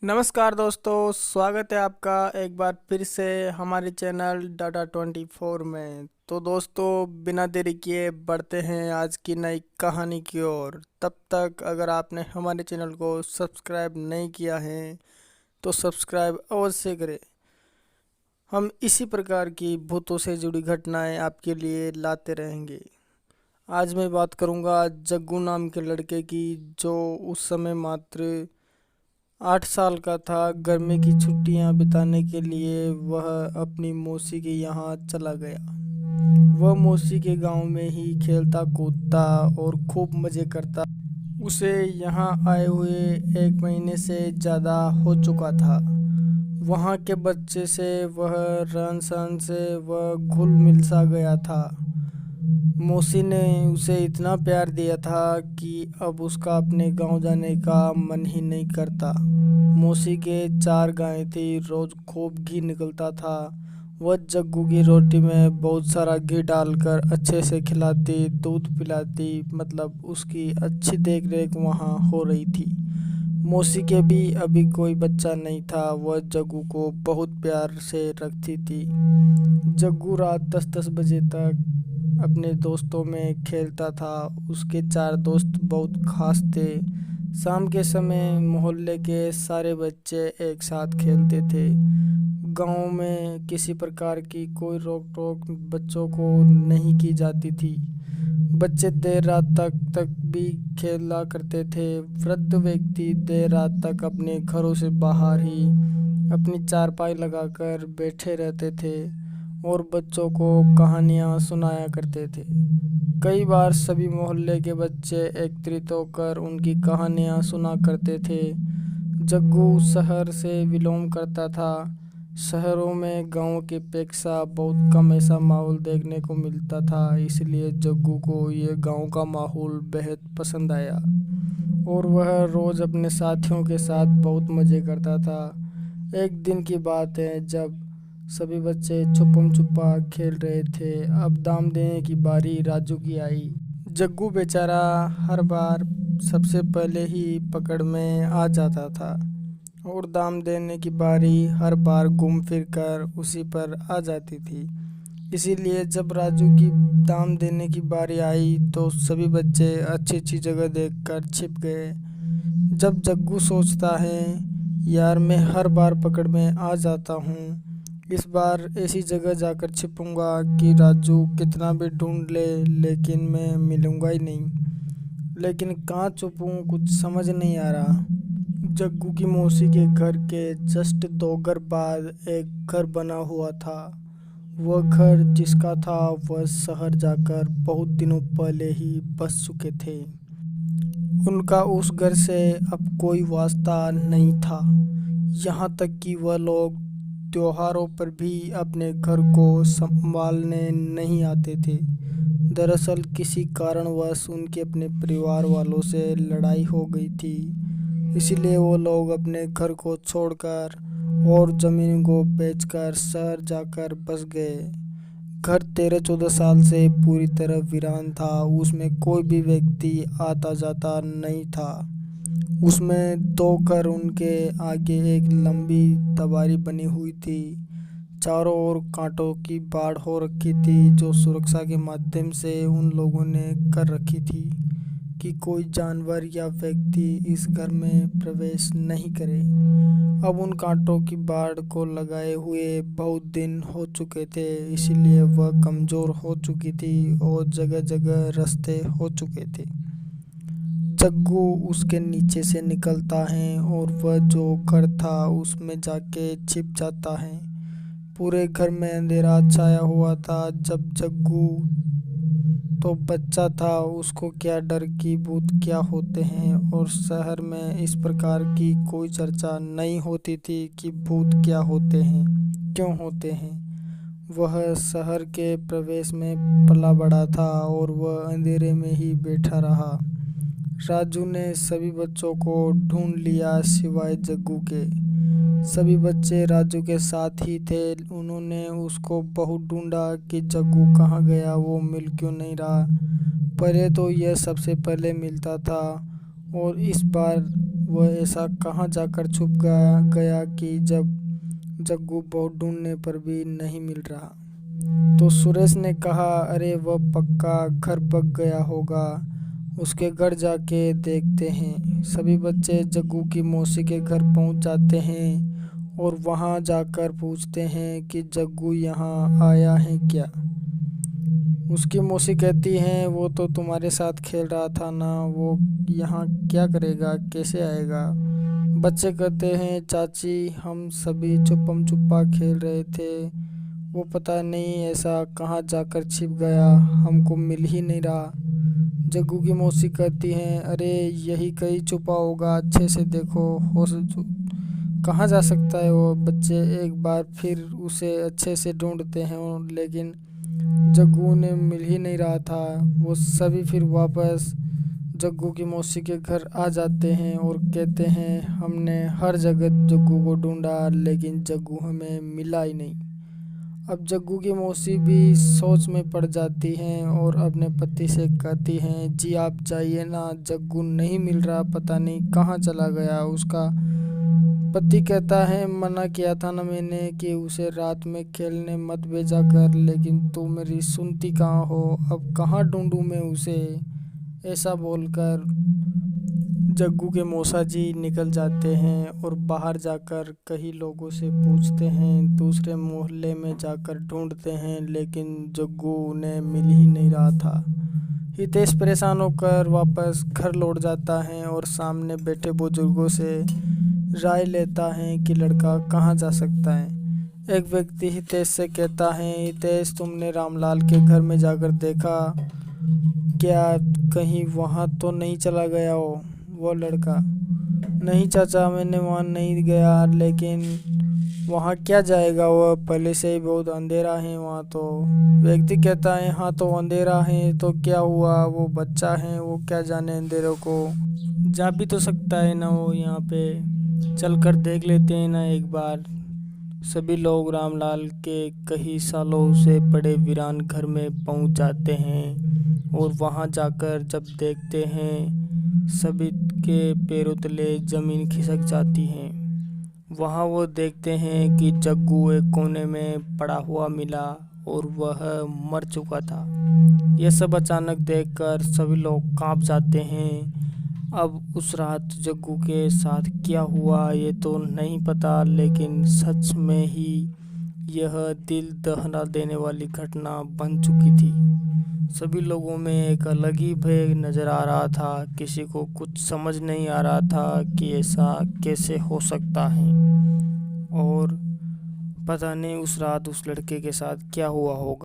नमस्कार दोस्तों, स्वागत है आपका एक बार फिर से हमारे चैनल डाटा 24 में। तो दोस्तों, बिना देरी किए बढ़ते हैं आज की नई कहानी की ओर। तब तक अगर आपने हमारे चैनल को सब्सक्राइब नहीं किया है तो सब्सक्राइब अवश्य करें। हम इसी प्रकार की भूतों से जुड़ी घटनाएं आपके लिए लाते रहेंगे। आज मैं बात करूंगा जग्गू नाम के लड़के की, जो उस समय मात्र 8 साल का था। गर्मी की छुट्टियां बिताने के लिए वह अपनी मौसी के यहाँ चला गया। वह मौसी के गांव में ही खेलता कूदता और खूब मज़े करता। उसे यहाँ आए हुए 1 महीने से ज़्यादा हो चुका था। वहाँ के बच्चे से वह रहन सहन से वह घुल मिल सा गया था। मौसी ने उसे इतना प्यार दिया था कि अब उसका अपने गांव जाने का मन ही नहीं करता। मौसी के 4 गायें थी, रोज खूब घी निकलता था। वह जग्गू की रोटी में बहुत सारा घी डालकर अच्छे से खिलाती, दूध पिलाती, मतलब उसकी अच्छी देख रेख वहाँ हो रही थी। मौसी के भी अभी कोई बच्चा नहीं था। वह जग्गू को बहुत प्यार से रखती थी। जग्गू रात 10-10 बजे तक अपने दोस्तों में खेलता था। उसके 4 दोस्त बहुत खास थे। शाम के समय मोहल्ले के सारे बच्चे एक साथ खेलते थे। गांव में किसी प्रकार की कोई रोक टोक बच्चों को नहीं की जाती थी। बच्चे देर रात तक भी खेला करते थे। वृद्ध व्यक्ति देर रात तक अपने घरों से बाहर ही अपनी चारपाई लगाकर बैठे रहते थे और बच्चों को कहानियाँ सुनाया करते थे। कई बार सभी मोहल्ले के बच्चे एकत्रित होकर उनकी कहानियाँ सुना करते थे। जग्गू शहर से बिलोंग करता था। शहरों में गांव की अपेक्षा बहुत कम ऐसा माहौल देखने को मिलता था, इसलिए जग्गू को ये गांव का माहौल बेहद पसंद आया और वह रोज़ अपने साथियों के साथ बहुत मज़े करता था। एक दिन की बात है, जब सभी बच्चे छुपम छुपा खेल रहे थे। अब दाम देने की बारी राजू की आई। जग्गू बेचारा हर बार सबसे पहले ही पकड़ में आ जाता था और दाम देने की बारी हर बार घूम फिर कर उसी पर आ जाती थी। इसीलिए जब राजू की दाम देने की बारी आई तो सभी बच्चे अच्छी अच्छी जगह देखकर छिप गए। जब जग्गू सोचता है, यार मैं हर बार पकड़ में आ जाता हूँ, इस बार ऐसी जगह जाकर छिपूंगा कि राजू कितना भी ढूंढ ले लेकिन मैं मिलूंगा ही नहीं। लेकिन कहाँ छुपूं, कुछ समझ नहीं आ रहा। जग्गू की मौसी के घर के जस्ट 2 घर बाद एक घर बना हुआ था। वह घर जिसका था वह शहर जाकर बहुत दिनों पहले ही बस चुके थे। उनका उस घर से अब कोई वास्ता नहीं था। यहाँ तक कि वह लोग त्योहारों पर भी अपने घर को संभालने नहीं आते थे। दरअसल किसी कारणवश उनके अपने परिवार वालों से लड़ाई हो गई थी। इसीलिए वो लोग अपने घर को छोड़कर और ज़मीन को बेचकर शहर जाकर बस गए। घर 13-14 साल से पूरी तरह वीरान था। उसमें कोई भी व्यक्ति आता जाता नहीं था। उसमें 2 घर, उनके आगे एक लंबी तबारी बनी हुई थी। चारों ओर कांटों की बाड़ हो रखी थी, जो सुरक्षा के माध्यम से उन लोगों ने कर रखी थी कि कोई जानवर या व्यक्ति इस घर में प्रवेश नहीं करे। अब उन कांटों की बाड़ को लगाए हुए बहुत दिन हो चुके थे, इसीलिए वह कमज़ोर हो चुकी थी और जगह जगह रास्ते हो चुके थे। जग्गू उसके नीचे से निकलता है और वह जो घर था उसमें जाके छिप जाता है। पूरे घर में अंधेरा छाया हुआ था। जब जग्गू तो बच्चा था, उसको क्या डर कि भूत क्या होते हैं, और शहर में इस प्रकार की कोई चर्चा नहीं होती थी कि भूत क्या होते हैं, क्यों होते हैं। वह शहर के प्रवेश में पला बड़ा था और वह अंधेरे में ही बैठा रहा। राजू ने सभी बच्चों को ढूंढ लिया सिवाय जग्गू के। सभी बच्चे राजू के साथ ही थे। उन्होंने उसको बहुत ढूंढा कि जग्गू कहाँ गया, वो मिल क्यों नहीं रहा। पहले तो यह सबसे पहले मिलता था और इस बार वह ऐसा कहाँ जाकर छुप गया कि जब जग्गू बहुत ढूंढने पर भी नहीं मिल रहा। तो सुरेश ने कहा, अरे वह पक्का घर भाग गया होगा, उसके घर जाके देखते हैं। सभी बच्चे जग्गू की मौसी के घर पहुंच जाते हैं और वहां जाकर पूछते हैं कि जग्गू यहाँ आया है क्या। उसकी मौसी कहती हैं, वो तो तुम्हारे साथ खेल रहा था ना, वो यहाँ क्या करेगा, कैसे आएगा। बच्चे कहते हैं, चाची हम सभी छुपम छुपा खेल रहे थे, वो पता नहीं ऐसा कहाँ जाकर छिप गया, हमको मिल ही नहीं रहा। जग्गू की मौसी कहती हैं, अरे यही कहीं छुपा होगा, अच्छे से देखो, हो कहाँ जा सकता है वो। बच्चे एक बार फिर उसे अच्छे से ढूंढते हैं, लेकिन जग्गू उन्हें मिल ही नहीं रहा था। वो सभी फिर वापस जग्गू की मौसी के घर आ जाते हैं और कहते हैं, हमने हर जगह जग्गू को ढूंढा लेकिन जग्गू हमें मिला ही नहीं। अब जग्गू की मौसी भी सोच में पड़ जाती हैं और अपने पति से कहती हैं, जी आप जाइए ना, जग्गू नहीं मिल रहा, पता नहीं कहाँ चला गया। उसका पति कहता है, मना किया था ना मैंने कि उसे रात में खेलने मत भेजा कर, लेकिन तू मेरी सुनती कहाँ हो, अब कहाँ ढूंढूं मैं उसे। ऐसा बोलकर जग्गू के मौसा जी निकल जाते हैं और बाहर जाकर कई लोगों से पूछते हैं, दूसरे मोहल्ले में जाकर ढूंढते हैं, लेकिन जग्गू उन्हें मिल ही नहीं रहा था। हितेश परेशान होकर वापस घर लौट जाता है और सामने बैठे बुजुर्गों से राय लेता है कि लड़का कहाँ जा सकता है। एक व्यक्ति हितेश से कहता है, हितेश तुमने रामलाल के घर में जाकर देखा क्या, कहीं वहाँ तो नहीं चला गया हो वो लड़का। नहीं चाचा मैंने वहाँ नहीं गया, लेकिन वहाँ क्या जाएगा, वह पहले से ही बहुत अंधेरा है वहाँ तो। व्यक्ति कहता है, हाँ तो अंधेरा है तो क्या हुआ, वो बच्चा है, वो क्या जाने अंधेरों को, जा भी तो सकता है ना वो, यहाँ पे चल कर देख लेते हैं ना एक बार। सभी लोग रामलाल के कई सालों से पड़े वीरान घर में पहुंच जाते हैं और वहां जाकर जब देखते हैं, सभी के पैरों तले ज़मीन खिसक जाती है। वहां वो देखते हैं कि जग्गू एक कोने में पड़ा हुआ मिला और वह मर चुका था। यह सब अचानक देखकर सभी लोग कांप जाते हैं। अब उस रात जग्गू के साथ क्या हुआ ये तो नहीं पता, लेकिन सच में ही यह दिल दहला देने वाली घटना बन चुकी थी। सभी लोगों में एक अलग ही भय नज़र आ रहा था, किसी को कुछ समझ नहीं आ रहा था कि ऐसा कैसे हो सकता है और पता नहीं उस रात उस लड़के के साथ क्या हुआ होगा।